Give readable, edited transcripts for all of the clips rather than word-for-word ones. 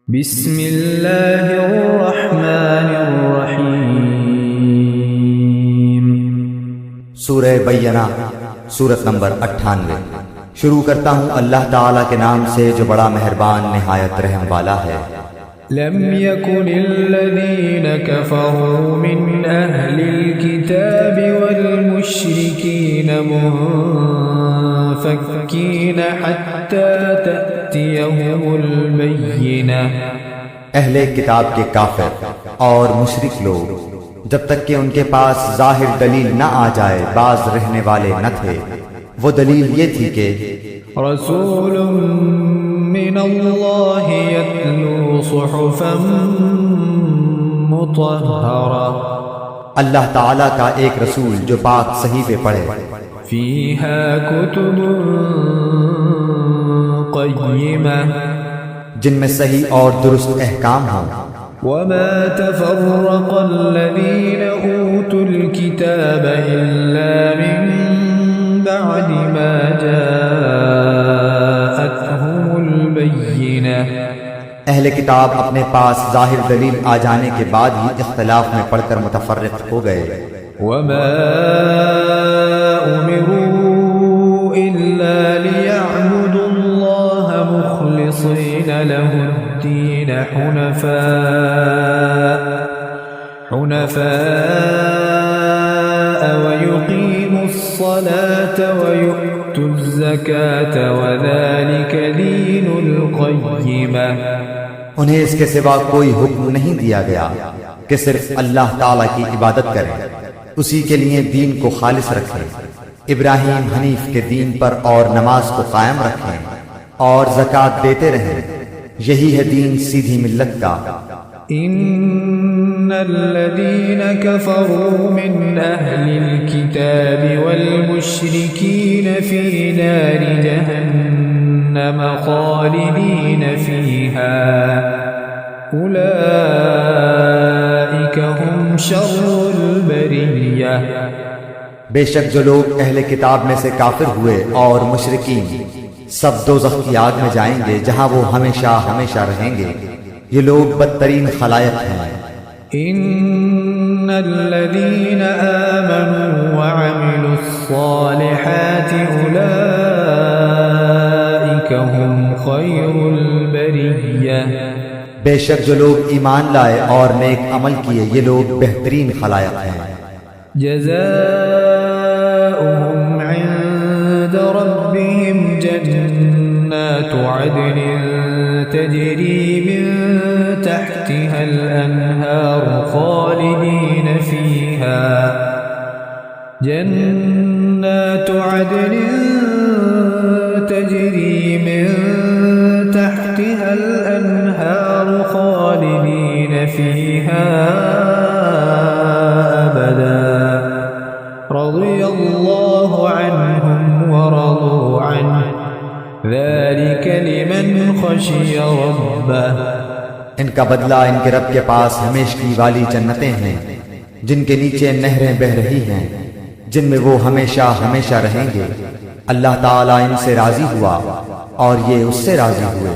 بسم اللہ الرحمن الرحیم۔ سورہ بینہ، سورت نمبر 98۔ شروع کرتا ہوں اللہ تعالیٰ کے نام سے جو بڑا مہربان نہایت رحم والا ہے۔ لم يكن الذين كفروا من أهل الكتاب والمشركين منفكين حتى تأتيهم البينة۔ اہل کتاب کے کافر اور مشرک لوگ جب تک کہ ان کے پاس ظاہر دلیل نہ آ جائے باز رہنے والے نہ تھے۔ وہ دلیل یہ تھی کہ رسول من اللہ یتلو صحفا مطہرہ، اللہ تعالیٰ کا ایک رسول جو پاک صحیفے پڑھے، فیہا کتب قیمہ، جن میں صحیح اور درست احکام ہوں۔ وما تفرق الذین اوتوا الکتاب الا من بعد ما جاءتهم البینہ۔ اہل کتاب اپنے پاس ظاہر دلیل آ جانے کے بعد ہی اختلاف میں پڑھ کر متفرق ہو گئے۔ وما امروا الا ليعبدوا الله مخلصين له الدين حنفاء ويقيموا الصلاة ويؤتوا الزكاة وذلك دين القيمة۔ انہیں اس کے سوا کوئی حکم نہیں دیا گیا کہ صرف اللہ تعالیٰ کی عبادت کریں، اسی کے لیے دین کو خالص رکھیں، ابراہیم حنیف کے دین پر اور نماز کو قائم رکھیں اور زکوٰۃ دیتے رہیں، یہی ہے دین سیدھی ملت کا۔ ان الذين كفروا من اهل الكتاب والمشركين في نار جهنم خالدين فيها اولئك هم شر البرية۔ بے شک جو لوگ اہل کتاب میں سے کافر ہوئے اور مشرکین سب دوزخ کی آگ میں جائیں گے جہاں وہ ہمیشہ ہمیشہ رہیں گے، یہ لوگ بدترین خلائق ہیں۔ ان الذين آمنوا وعملوا الصالحات اولئك هم خير البرية۔ بے شک جو لوگ ایمان لائے اور نیک عمل کیے یہ لوگ بہترین خلائق ہیں۔ جزاؤهم عند ربهم جنات عدن تجري من تحتها الأنهار خالدين فيها، جنات عدن تجري من تحتها الأنهار خالدين فيها أبدا، رضي الله عنهم ورضوا عنه، ذلك لمن خشي ربه۔ ان کا بدلہ ان کے رب کے پاس ہمیشگی والی جنتیں ہیں جن کے نیچے نہریں بہہ رہی ہیں، جن میں وہ ہمیشہ ہمیشہ رہیں گے۔ اللہ تعالیٰ ان سے راضی ہوا اور یہ اس سے راضی ہوئے،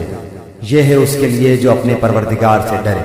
یہ ہے اس کے لیے جو اپنے پروردگار سے ڈرے۔